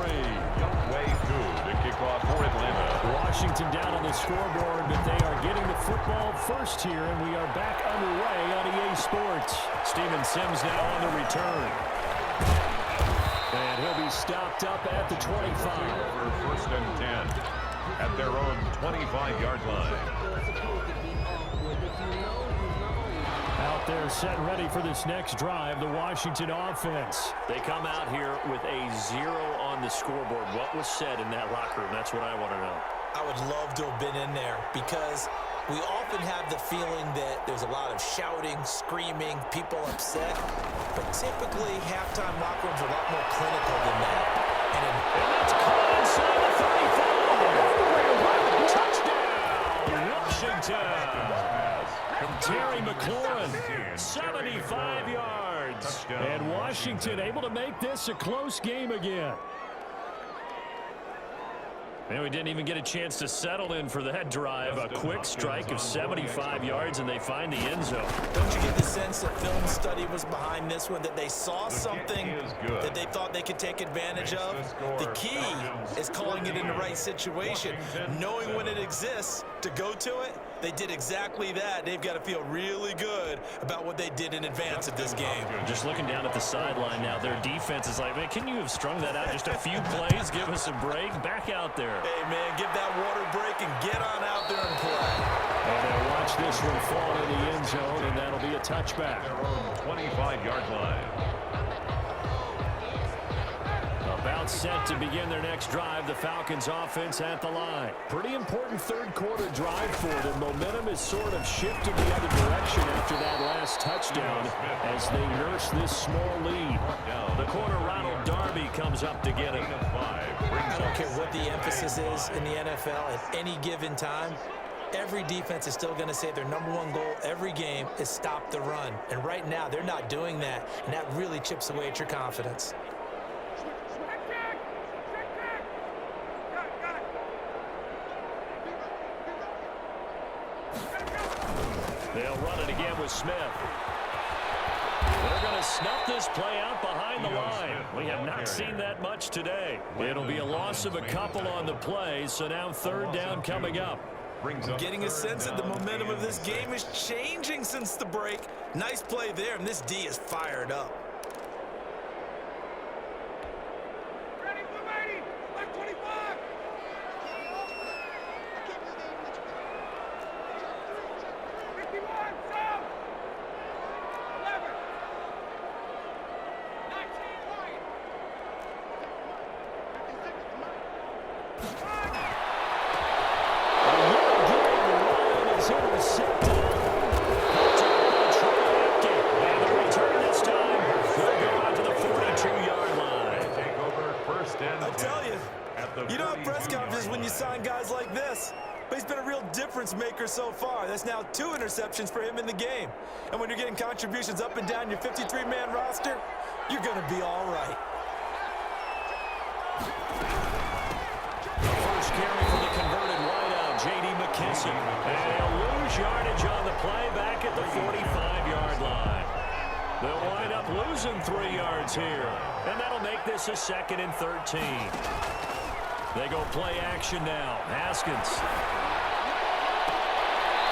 Way two to kick off for Atlanta. Washington down on the scoreboard, but they are getting the football first here, and we are back underway on EA Sports. Steven Sims now on the return. And he'll be stopped up at the 25. For first and 10 at their own 25-yard line. Out there set and ready for this next drive, the Washington offense. They come out here with a 0 on the scoreboard. What was said in that locker room? That's what I want to know. I would love to have been in there because we often have the feeling that there's a lot of shouting, screaming, people upset. But typically, halftime locker rooms are a lot more clinical than that. And that's caught inside the 35. Touchdown, Washington. From Terry McLaurin, 75 yards. And Washington able to make this a close game again. And we didn't even get a chance to settle in for that drive. A quick strike of 75 yards, and they find the end zone. Don't you get the sense that film study was behind this one, that they saw something that they thought they could take advantage of? The key is calling it in the right situation, knowing when it exists to go to it. They did exactly that. They've got to feel really good about what they did in advance of this game. Just looking down at the sideline now, their defense is like, man, can you have strung that out just a few plays? Give us a break. Back out there. Hey, man, give that water break and get on out there and play. And they'll watch this one fall in the end zone, and that'll be a touchback. Their own 25-yard line. About set to begin their next drive, the Falcons offense at the line. Pretty important third quarter drive for them. Momentum is sort of shifted the other direction after that last touchdown as they nurse this small lead. The corner Ronald Darby comes up to get him. I don't care what the emphasis is in the NFL at any given time. Every defense is still going to say their #1 goal every game is stop the run. And right now, they're not doing that, and that really chips away at your confidence. They'll run it again with Smith. They're going to snuff this play out behind the line. We have not seen that much today. It'll be a loss of a couple on the play, so now third down coming up. I'm getting a sense that the momentum of this game is changing since the break. Nice play there, and this D is fired up. Maker so far. That's now 2 interceptions for him in the game. And when you're getting contributions up and down your 53-man roster, you're going to be all right. First carry for the converted wideout, J.D. McKissick. And they'll lose yardage on the play back at the 45-yard line. They'll wind up losing 3 yards here. And that'll make this a 2nd and 13. They go play action now. Haskins.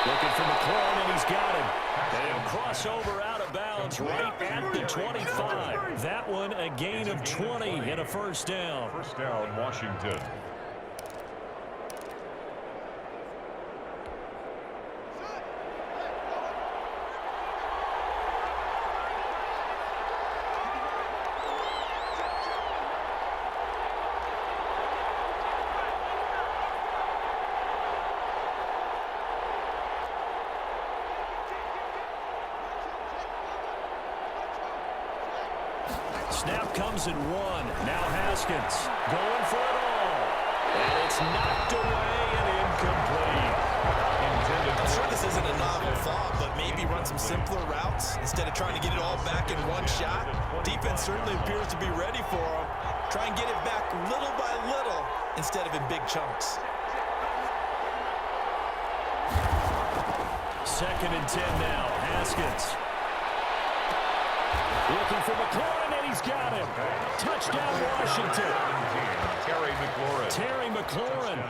Looking for McLaurin, and he's got him. And he'll cross over out of bounds right at the 25. That one a gain of 20 and a first down. First down, Washington. Snap comes at 1. Now Haskins going for it all. And it's knocked away and incomplete. I'm sure this isn't a novel thought, but maybe run some simpler routes instead of trying to get it all back in one shot. Defense certainly appears to be ready for him. Try and get it back little by little instead of in big chunks. 2nd and 10 now. Haskins. Looking for McLaurin, and he's got him. Touchdown, Washington. Terry McLaurin,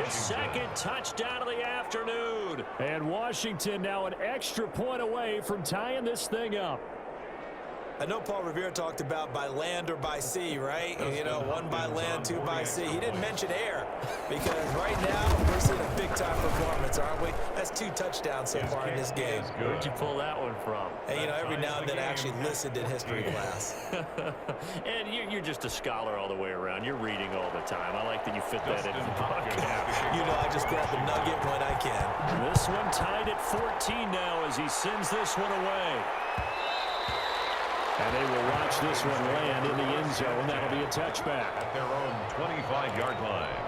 his second touchdown of the afternoon. And Washington now an extra point away from tying this thing up. I know Paul Revere talked about by land or by sea, right? You know, one by land, two by sea. He didn't mention air because right now we're seeing a big-time performance, aren't we? That's 2 touchdowns so far in this game. Where'd you pull that one from? And, you know, every now and then I actually listened in history class. And you're just a scholar all the way around. You're reading all the time. I like that you fit that into the podcast. You know, I just grab a nugget when I can. This one tied at 14 now as he sends this one away. And they will watch this one land in the end zone. That'll be a touchback. At their own 25-yard line.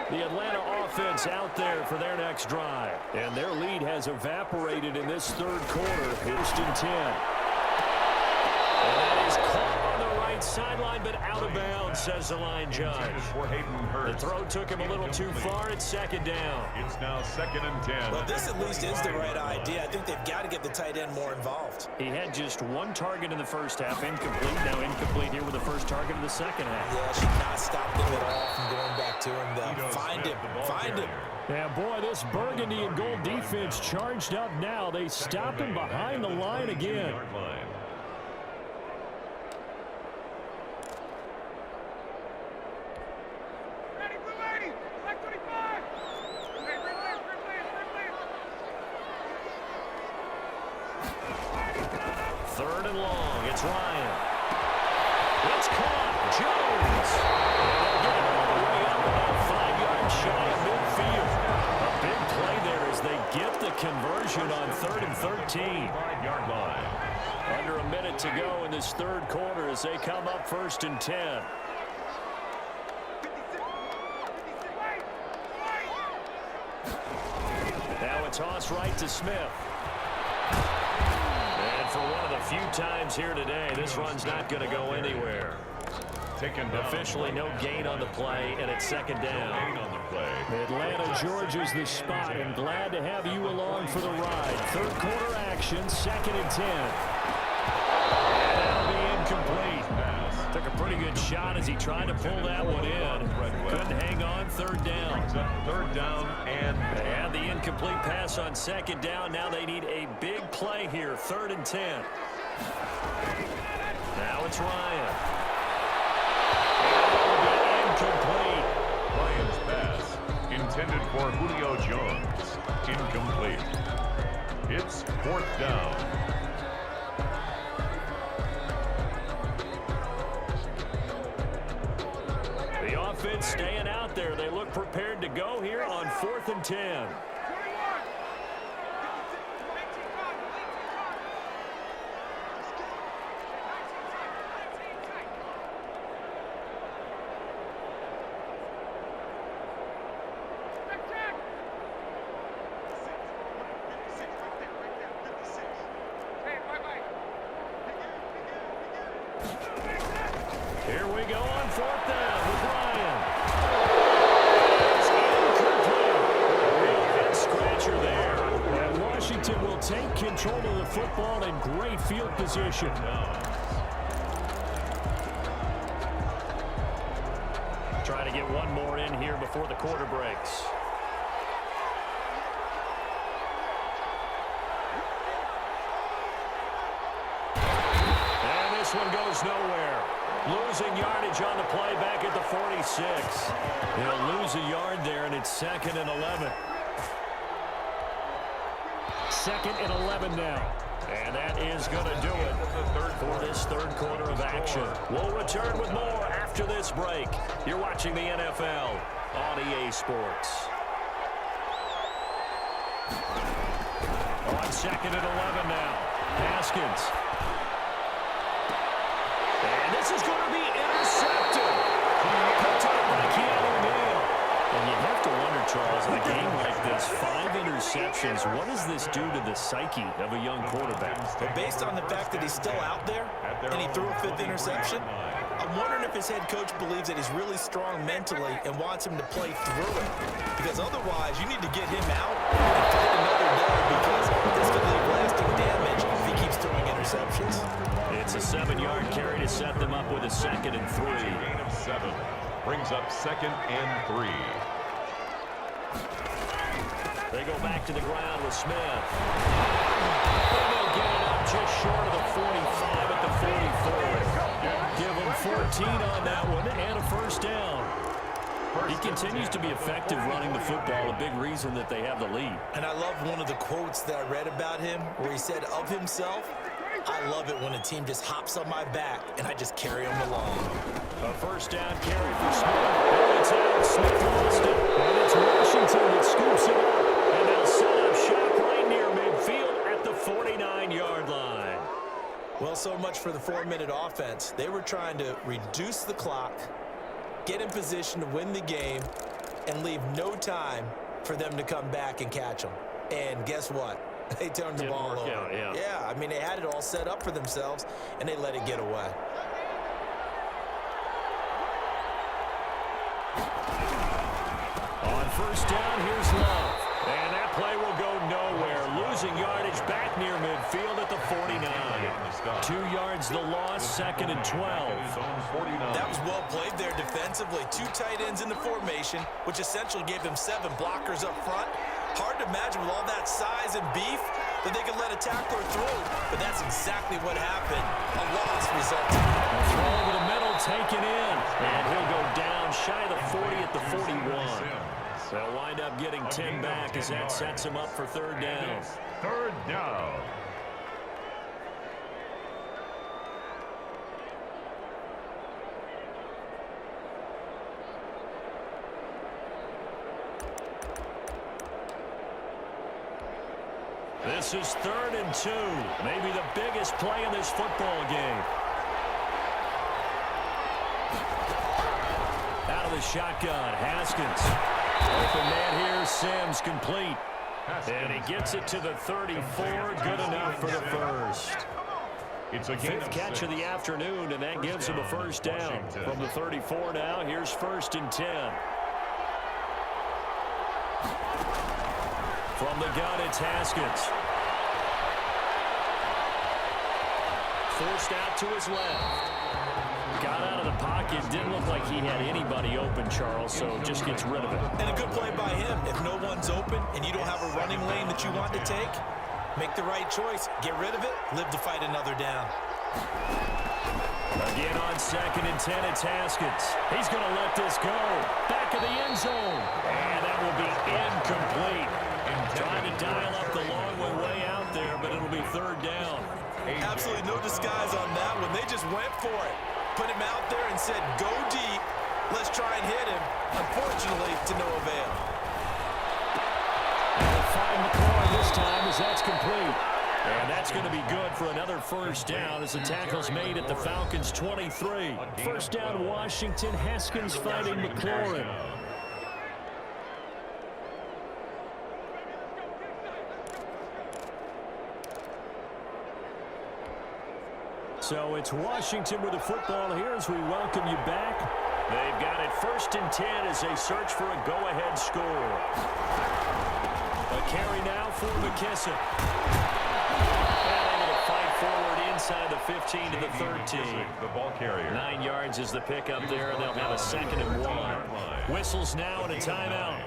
The Atlanta offense out there for their next drive. And their lead has evaporated in this third quarter. First and 10. And that is caught on the right sideline, but out of bounds, says the line judge. The throw took him a little too far. It's second down. It's now 2nd and 10. Well, this at least is the right idea. I think they've got to get the tight end more involved. He had just 1 target in the first half, incomplete. Now incomplete here with the first target of the second half. Yeah, should not stop them at all from going back to him, though. Find him. Find him. Yeah, boy, this burgundy and gold defense charged up now. They stopped him behind the line again. Third and long. It's Ryan. It's caught. Jones. And they'll get it all the way up about 5 yards shy of midfield. A big play there as they get the conversion on 3rd and 13. 5-yard line. Under a minute to go in this third quarter as they come up 1st and 10. Now a toss right to Smith. And for one of the few times here today, this run's not going to go anywhere. Officially no gain on the play, and it's second down. Atlanta, Georgia's the spot, and glad to have you along for the ride. Third quarter action, 2nd and 10. And that'll be incomplete. Took a pretty good shot as he tried to pull that one in. Couldn't hang on. 3rd down. 3rd down, and they had the incomplete pass on 2nd down. Now they need a big play here. 3rd and 10. Now it's Ryan. Incomplete. Ryan's pass intended for Julio Jones. Incomplete. It's 4th down. The offense staying out there. They look prepared to go here on 4th and 10. Here we go on 4th down with Ryan. It's incomplete. A real head-scratcher there. And Washington will take control of the football in great field position. Trying to get one more in here before the quarter breaks. And this one goes nowhere. Losing yardage on the play back at the 46. They'll lose a yard there, and it's 2nd and 11. 2nd and 11 now. And that is going to do it for this third quarter of action. We'll return with more after this break. You're watching the NFL on EA Sports. On 2nd and 11 now. Haskins. And this is going to be intercepted. Picked up by Keanu Neal. And you have to wonder, Charles, in a game like this, 5 interceptions, what does this do to the psyche of a young quarterback? But based on the fact that he's still out there and he threw a 5th interception, I'm wondering if his head coach believes that he's really strong mentally and wants him to play through it. Because otherwise, you need to get him out and fight another day because this could leave lasting damage if he keeps throwing interceptions. receptions. It's a 7-yard carry to set them up with a 2nd and 3. Gain of 7. Brings up 2nd and 3. They go back to the ground with Smith. And they'll get it up just short of the 45 at the 44. Give them 14 on that one and a first down. He continues to be effective running the football, a big reason that they have the lead. And I love one of the quotes that I read about him where he said of himself, "I love it when a team just hops on my back and I just carry them along." A first down carry for Smith. And it's out. Smith lost it. And it's Washington that scoops it up. And they'll set up shop right near midfield at the 49-yard line. Well, so much for the 4-minute offense. They were trying to reduce the clock, get in position to win the game, and leave no time for them to come back and catch them. And guess what? They turned the ball over. Yeah, I mean, they had it all set up for themselves, and they let it get away. On first down, here's Love. And that play will go nowhere. Losing yardage back near midfield at the 49. 2 yards the loss, 2nd and 12. That was well played there defensively. 2 tight ends in the formation, which essentially gave them 7 blockers up front. Hard to imagine with all that size and beef that they could let a tackler through, but that's exactly what happened. A loss resulted. A throw over the middle, taken in, and he'll go down shy of the 40 at the 41. They'll wind up getting 10 back as that sets him up for 3rd down. 3rd down. This is 3rd and 2. Maybe the biggest play in this football game. Out of the shotgun, Haskins. Open man here, Sims complete. And he gets it to the 34. Good enough for the first. It's a gain 5th catch of the afternoon, and that gives him a first down. From the 34 now, here's 1st and 10. From the gun, it's Haskins. Forced out to his left. Got out of the pocket. Didn't look like he had anybody open, Charles, so just gets rid of it. And a good play by him. If no one's open and you don't have a running lane that you want to take, make the right choice. Get rid of it. Live to fight another down. Again on 2nd and 10, it's Haskins. He's going to let this go. Back of the end zone. And that will be incomplete. Trying to dial up the long way out there, but it'll be 3rd down. Absolutely no disguise on that one. They just went for it. Put him out there and said, go deep. Let's try and hit him. Unfortunately, to no avail. They'll find McCoy this time as that's complete. And that's going to be good for another first down as the tackle's made at the Falcons' 23. First down, Washington. Haskins fighting McLaurin. So it's Washington with the football here as we welcome you back. They've got it 1st and 10 as they search for a go-ahead score. A carry now for McKissick. And able to fight forward inside the 15 to the 13. The ball carrier. 9 yards is the pickup there, and they'll have a 2nd and 1. Whistles now and a timeout.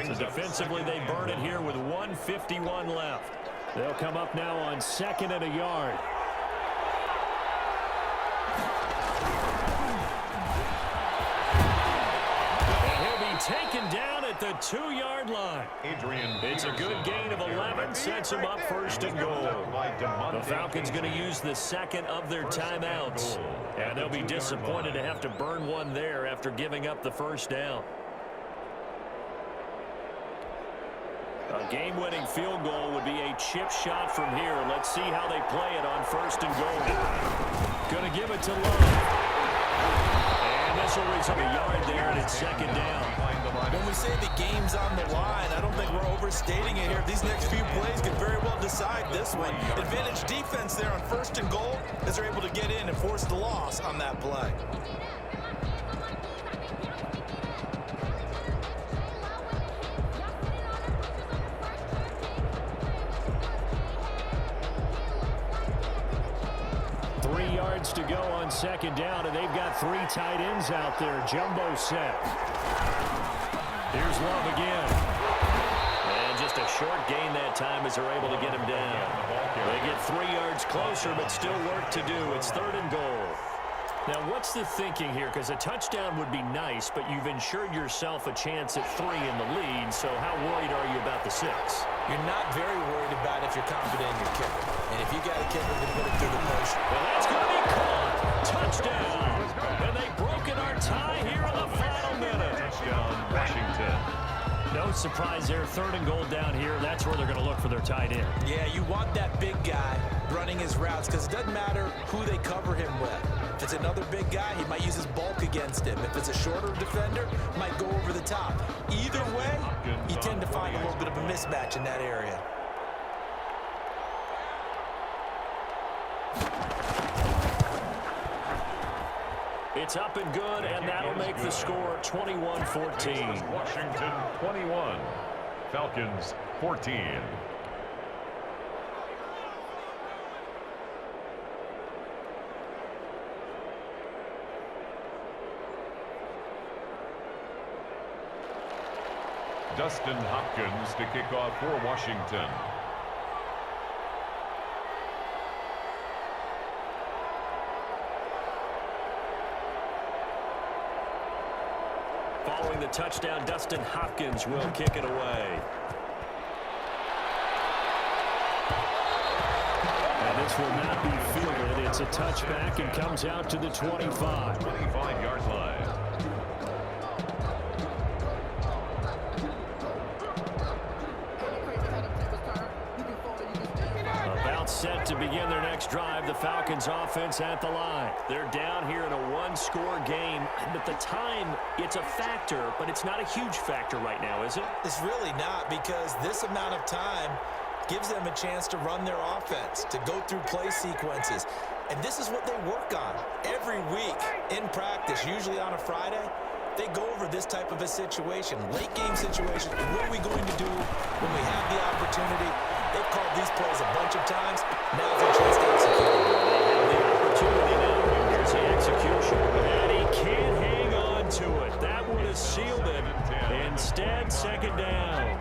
So defensively, they burn it here with 1:51 left. They'll come up now on 2nd and a yard. Taken down at the 2-yard line. It's a good gain of 11, sets him up 1st and goal. The Falcons going to use the 2nd of their timeouts. And they'll be disappointed to have to burn one there after giving up the 1st down. A game-winning field goal would be a chip shot from here. Let's see how they play it on 1st and goal. Going to give it to Love. And this will result a yard there, and it's 2nd down. When we say the game's on the line, I don't think we're overstating it here. These next few plays could very well decide this one. Advantage defense there on 1st and goal as they're able to get in and force the loss on that play. go on second down, and they've got 3 tight ends out there. Jumbo set. Here's Love again. And just a short gain that time as they're able to get him down. They get 3 yards closer, but still work to do. It's 3rd and goal. Now, what's the thinking here? Because a touchdown would be nice, but you've ensured yourself a chance at 3 in the lead, so how worried are you about the 6? You're not very worried about if you're confident in your kicker. And if you got a kicker to put it through the post. Well, that's going to be caught. Touchdown. And they've broken our tie here in the final minute. Touchdown, Washington. No surprise there. 3rd and goal down here. That's where they're going to look for their tight end. Yeah, you want that big guy running his routes because it doesn't matter who they cover him with. If it's another big guy, he might use his bulk against him. If it's a shorter defender, might go over the top. Either way, you tend to find a little bit of a mismatch in that area. It's up and good, and that'll make the score 21-14. Washington 21, Falcons 14. Dustin Hopkins to kick off for Washington. Following the touchdown, Dustin Hopkins will kick it away. And this will not be fielded. It's a touchback and comes out to the 25. 25-yard line. Set to begin their next drive. The Falcons offense at the line. They're down here in a 1-score game, but the time, it's a factor, but it's not a huge factor right now, is it? It's really not, because this amount of time gives them a chance to run their offense, to go through play sequences. And this is what they work on every week in practice, usually on a Friday. They go over this type of a situation, late game situation. What are we going to do when we have the opportunity? They've called these plays a bunch of times. Now's their chance to execute. They have the opportunity now. Here's the execution. And he can't hang on to it. That would have sealed it. Instead, 2nd down.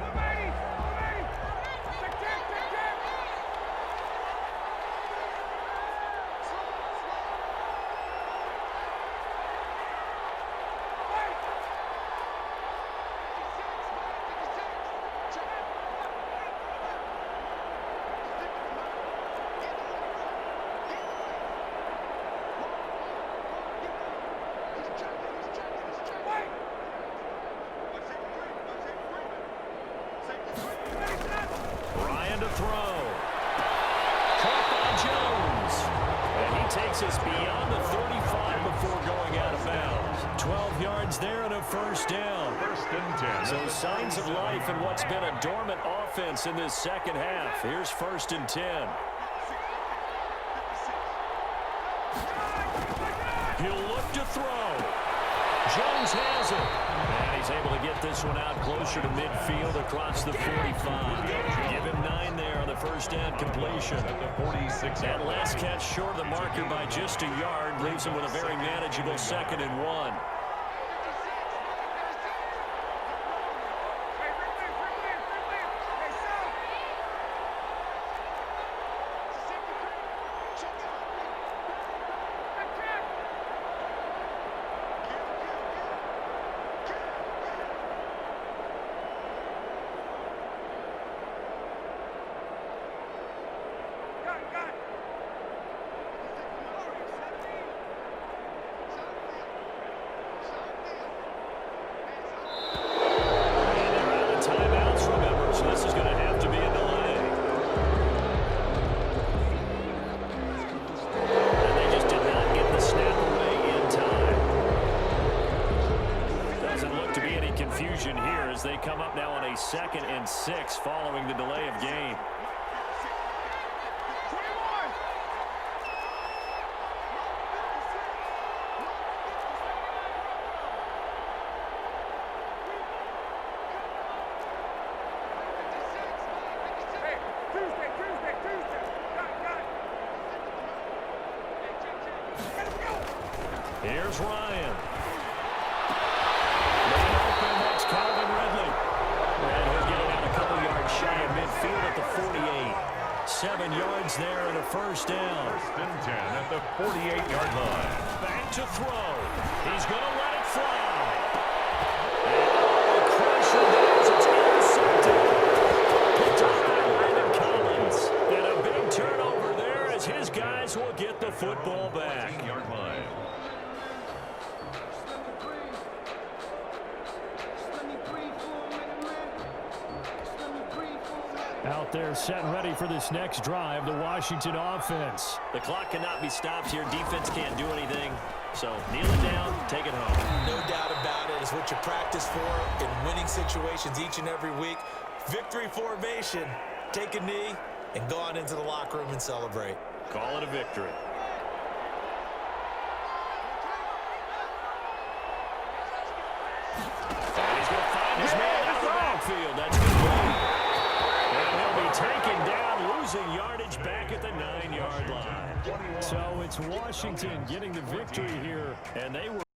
Ryan to throw. Caught by Jones. And he takes us beyond the 35 before going out of bounds. 12 yards there and a 1st down. 1st and 10. So signs of life in what's been a dormant offense in this second half. Here's 1st and 10. He'll look to throw. Jones has it. And he's able to get this one out closer to midfield across the 45. Give him 9 there on the 1st down completion. At the 46. That last catch short of the marker by just a yard leaves him with a very manageable 2nd and 1. Here as they come up now on a 2nd and 6 following the delay of game. Here's Ryan. Open, that's Calvin Ridley. And he'll get it out a couple yards shy of midfield at the 48. 7 yards there and a first down. First and 10 at the 48-yard line. Back to throw. He's going to let it fly. And pressure there as it's intercepted. Picked up by Landon Collins. And a big turnover there as his guys will get the football back. 14-yard line. Out there set and ready for this next drive, the Washington offense. The clock cannot be stopped here. Defense can't do anything. So kneel it down, take it home. No doubt about it. It's what you practice for in winning situations each and every week. Victory formation. Take a knee and go on into the locker room and celebrate. Call it a victory. And he's going to find his man out of the backfield. That's complete. And he'll be taken down, losing yardage back at the 9-yard line. So it's Washington getting the victory here, and they were